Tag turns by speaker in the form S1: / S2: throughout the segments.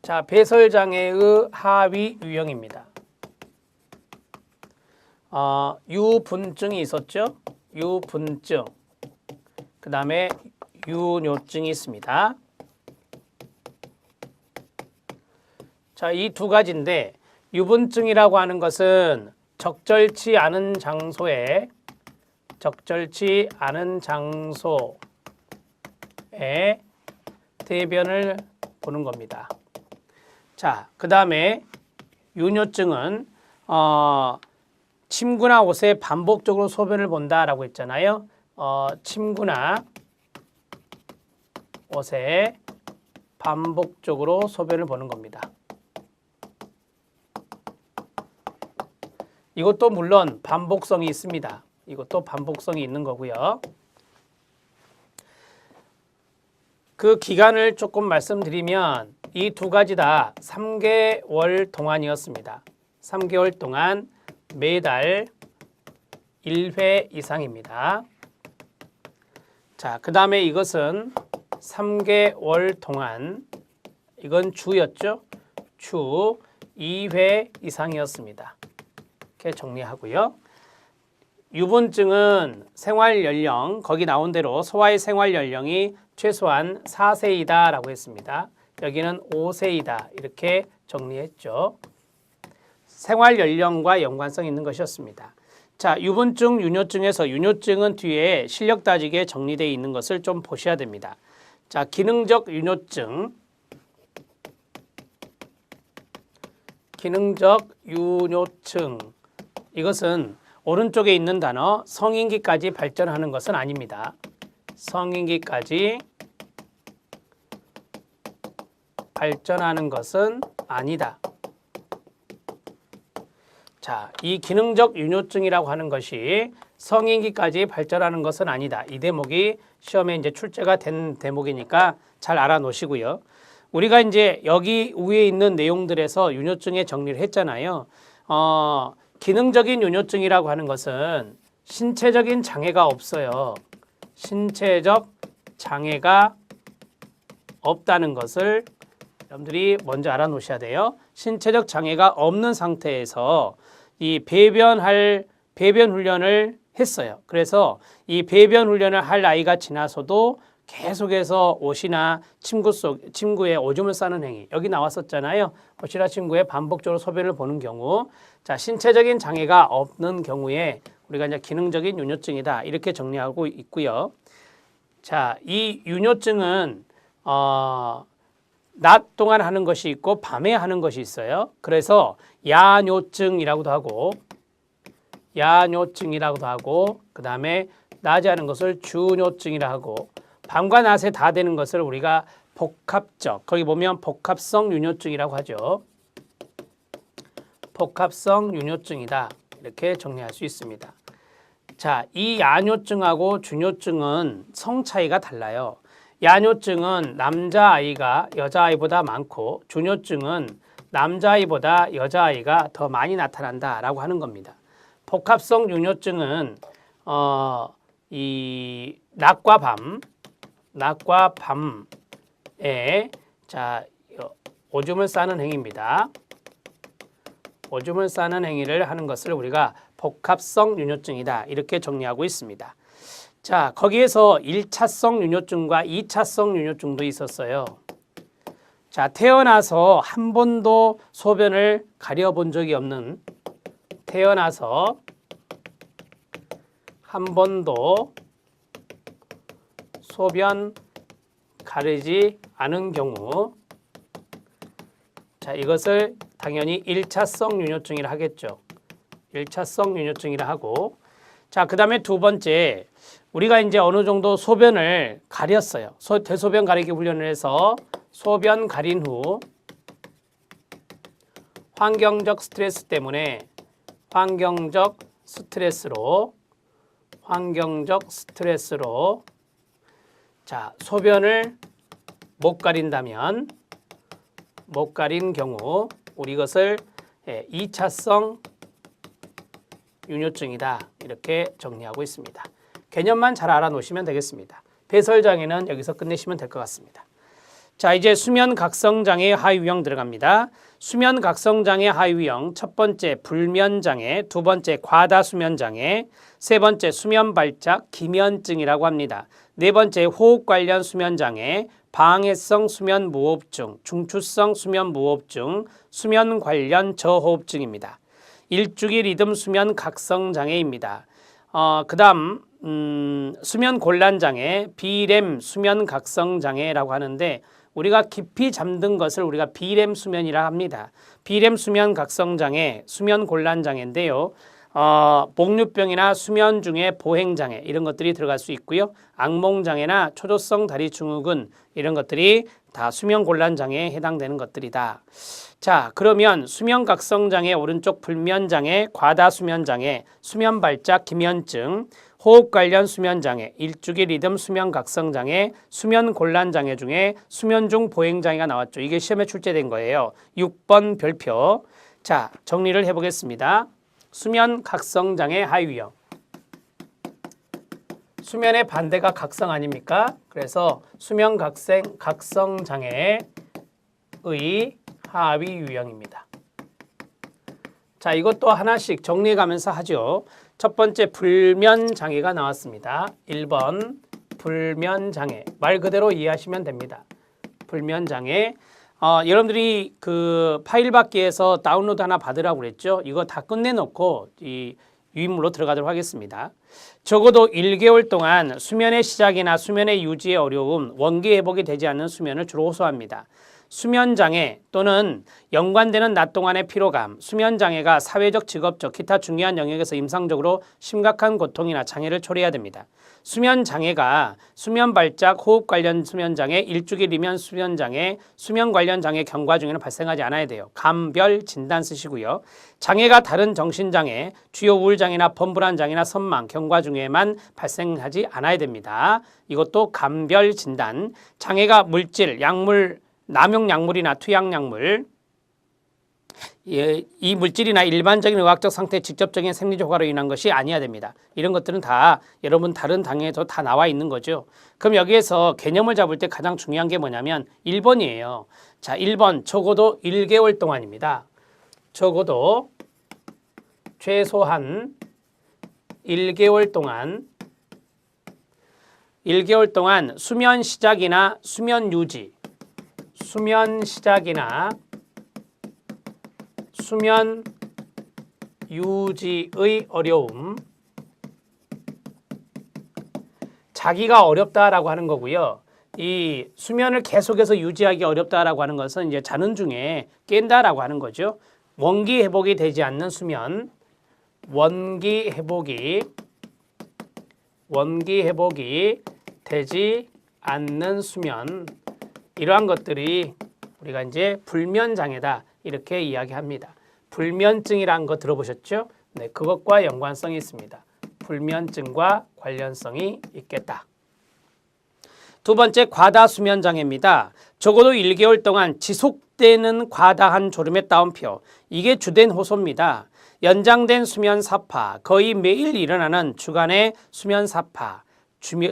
S1: 자, 배설장애의 하위 유형입니다. 유분증이 있었죠? 유분증. 그 다음에 유뇨증이 있습니다. 자, 이 두 가지인데 유분증이라고 하는 것은 적절치 않은 장소에 대변을 보는 겁니다. 자, 그 다음에 유뇨증은 침구나 옷에 반복적으로 소변을 본다라고 했잖아요. 침구나 옷에 반복적으로 소변을 보는 겁니다. 이것도 물론 반복성이 있습니다. 이것도 반복성이 있는 거고요. 그 기간을 조금 말씀드리면 이 두 가지 다 3개월 동안이었습니다. 3개월 동안 매달 1회 이상입니다. 자, 그 다음에 이것은 3개월 동안, 이건 주였죠? 주 2회 이상이었습니다. 이렇게 정리하고요. 유분증은 생활연령, 거기 나온 대로 소아의 생활연령이 최소한 4세이다 라고 했습니다. 여기는 5세이다 이렇게 정리했죠. 생활연령과 연관성 있는 것이었습니다. 자, 유분증, 유뇨증에서 유뇨증은 뒤에 실력 따지기에 정리되어 있는 것을 좀 보셔야 됩니다. 자, 기능적 유뇨증. 기능적 유뇨증. 이것은 오른쪽에 있는 단어 성인기까지 발전하는 것은 아닙니다. 성인기까지 발전하는 것은 아니다. 자, 이 기능적 유뇨증이라고 하는 것이 성인기까지 발전하는 것은 아니다. 이 대목이 시험에 이제 출제가 된 대목이니까 잘 알아놓으시고요. 우리가 이제 여기 위에 있는 내용들에서 유뇨증의 정리를 했잖아요. 기능적인 유뇨증이라고 하는 것은 신체적인 장애가 없어요. 신체적 장애가 없다는 것을 여러분들이 먼저 알아놓으셔야 돼요. 신체적 장애가 없는 상태에서 이 배변 훈련을 했어요. 그래서 이 배변 훈련을 할 나이가 지나서도 계속해서 옷이나 침구에 오줌을 싸는 행위, 여기 나왔었잖아요. 옷이나 침구에 반복적으로 소변을 보는 경우, 자, 신체적인 장애가 없는 경우에 우리가 이제 기능적인 유뇨증이다 이렇게 정리하고 있고요. 자, 이 유뇨증은 낮 동안 하는 것이 있고 밤에 하는 것이 있어요. 그래서 야뇨증이라고도 하고 그 다음에 낮에 하는 것을 주뇨증이라 하고 밤과 낮에 다 되는 것을 우리가 복합적, 거기 보면 복합성 유뇨증이라고 하죠. 복합성 유뇨증이다 이렇게 정리할 수 있습니다. 자, 이 야뇨증하고 주뇨증은 성 차이가 달라요. 야뇨증은 남자아이가 여자아이보다 많고 주뇨증은 남자아이보다 여자아이가 더 많이 나타난다라고 하는 겁니다. 복합성 유뇨증은 이 낮과 밤에 자, 오줌을 싸는 행위입니다. 오줌을 싸는 행위를 하는 것을 우리가 복합성 유뇨증이다 이렇게 정리하고 있습니다. 자, 거기에서 1차성 유뇨증과 2차성 유뇨증도 있었어요. 자, 태어나서 한 번도 소변을 가려본 적이 없는, 태어나서 한 번도 소변 가리지 않은 경우, 자, 이것을 당연히 1차성 유뇨증이라 하겠죠. 1차성 유뇨증이라 하고, 자, 그 다음에 두 번째, 우리가 이제 어느 정도 소변을 가렸어요. 대소변 가리기 훈련을 해서 소변 가린 후 환경적 스트레스 때문에 환경적 스트레스로 자, 소변을 못 가린다면, 못 가린 경우 우리 이것을 2차성 유뇨증이다 이렇게 정리하고 있습니다. 개념만 잘 알아놓으시면 되겠습니다. 배설장애는 여기서 끝내시면 될 것 같습니다. 자, 이제 수면 각성 장애의 하위 유형 들어갑니다. 수면 각성 장애 하위 유형 첫 번째 불면 장애, 두 번째 과다 수면 장애, 세 번째 수면 발작 기면증이라고 합니다. 네 번째 호흡 관련 수면 장애, 방해성 수면 무호흡증, 중추성 수면 무호흡증, 수면 관련 저호흡증입니다. 일주기 리듬 수면 각성 장애입니다. 그다음 수면 곤란 장애, 비렘 수면 각성 장애라고 하는데 우리가 깊이 잠든 것을 우리가 비렘 수면이라 합니다. 비렘 수면 각성 장애, 수면 곤란 장애인데요. 복류병이나 수면 중에 보행 장애 이런 것들이 들어갈 수 있고요. 악몽 장애나 초조성 다리 증후군 이런 것들이 다 수면 곤란 장애에 해당되는 것들이다. 자, 그러면 수면 각성 장애 오른쪽 불면 장애, 과다 수면 장애, 수면 발작 기면증, 호흡 관련 수면 장애, 일주기 리듬 수면 각성 장애, 수면 곤란 장애 중에 수면 중 보행 장애가 나왔죠. 이게 시험에 출제된 거예요. 6번 별표. 자, 정리를 해보겠습니다. 수면 각성 장애 하위 유형. 수면의 반대가 각성 아닙니까? 그래서 수면 각성 장애의 하위 유형입니다. 자, 이것도 하나씩 정리해 가면서 하죠. 첫 번째 불면 장애가 나왔습니다. 1번 불면 장애. 말 그대로 이해하시면 됩니다. 불면 장애. 여러분들이 그 파일 받기에서 다운로드 하나 받으라고 그랬죠. 이거 다 끝내놓고 이 유인물로 들어가도록 하겠습니다. 적어도 1개월 동안 수면의 시작이나 수면의 유지의 어려움, 원기 회복이 되지 않는 수면을 주로 호소합니다. 수면장애 또는 연관되는 낮 동안의 피로감, 수면장애가 사회적, 직업적, 기타 중요한 영역에서 임상적으로 심각한 고통이나 장애를 초래해야 됩니다. 수면장애가 수면 발작, 호흡 관련 수면장애, 일주기 리면 수면장애, 수면 관련 장애 경과 중에는 발생하지 않아야 돼요. 감별 진단 쓰시고요. 장애가 다른 정신장애, 주요 우울장애나 범불안 장애나 선망, 경과 중에만 발생하지 않아야 됩니다. 이것도 감별 진단. 장애가 물질, 약물, 남용 약물이나 투약 약물, 이 물질이나 일반적인 의학적 상태의 직접적인 생리적 효과로 인한 것이 아니어야 됩니다. 이런 것들은 다 여러분 다른 당에도 다 나와 있는 거죠. 그럼 여기에서 개념을 잡을 때 가장 중요한 게 뭐냐면 1번이에요. 자, 1번 적어도 1개월 동안입니다. 적어도 최소한 1개월 동안 수면 시작이나 수면 유지, 수면 시작이나 수면 유지의 어려움, 자기가 어렵다라고 하는 거고요. 이 수면을 계속해서 유지하기 어렵다라고 하는 것은 이제 자는 중에 깬다라고 하는 거죠. 원기 회복이 되지 않는 수면, 원기 회복이 되지 않는 수면, 이러한 것들이 우리가 이제 불면장애다 이렇게 이야기합니다. 불면증이라는 거 들어보셨죠? 네, 그것과 연관성이 있습니다. 불면증과 관련성이 있겠다. 두 번째 과다 수면장애입니다. 적어도 1개월 동안 지속되는 과다한 졸음의 따옴표, 이게 주된 호소입니다. 연장된 수면 사파, 거의 매일 일어나는 주간의 수면 사파,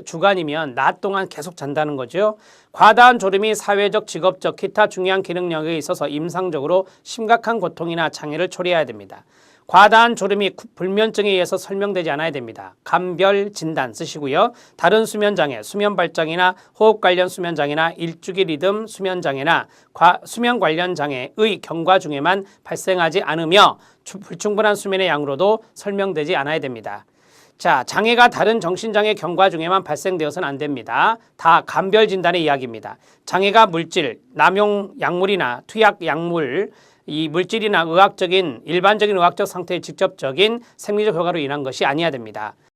S1: 주간이면 낮 동안 계속 잔다는 거죠. 과다한 졸음이 사회적, 직업적, 기타 중요한 기능 영역에 있어서 임상적으로 심각한 고통이나 장애를 초래해야 됩니다. 과다한 졸음이 불면증에 의해서 설명되지 않아야 됩니다. 감별 진단 쓰시고요. 다른 수면장애, 수면 발작이나 호흡 관련 수면장애나 일주기 리듬 수면장애나 수면 관련 장애의 경과 중에만 발생하지 않으며 불충분한 수면의 양으로도 설명되지 않아야 됩니다. 자, 장애가 다른 정신장애 경과 중에만 발생되어서는 안 됩니다. 다 감별 진단의 이야기입니다. 장애가 물질, 남용 약물이나 투약 약물, 이 물질이나 일반적인 의학적 상태의 직접적인 생리적 효과로 인한 것이 아니어야 됩니다.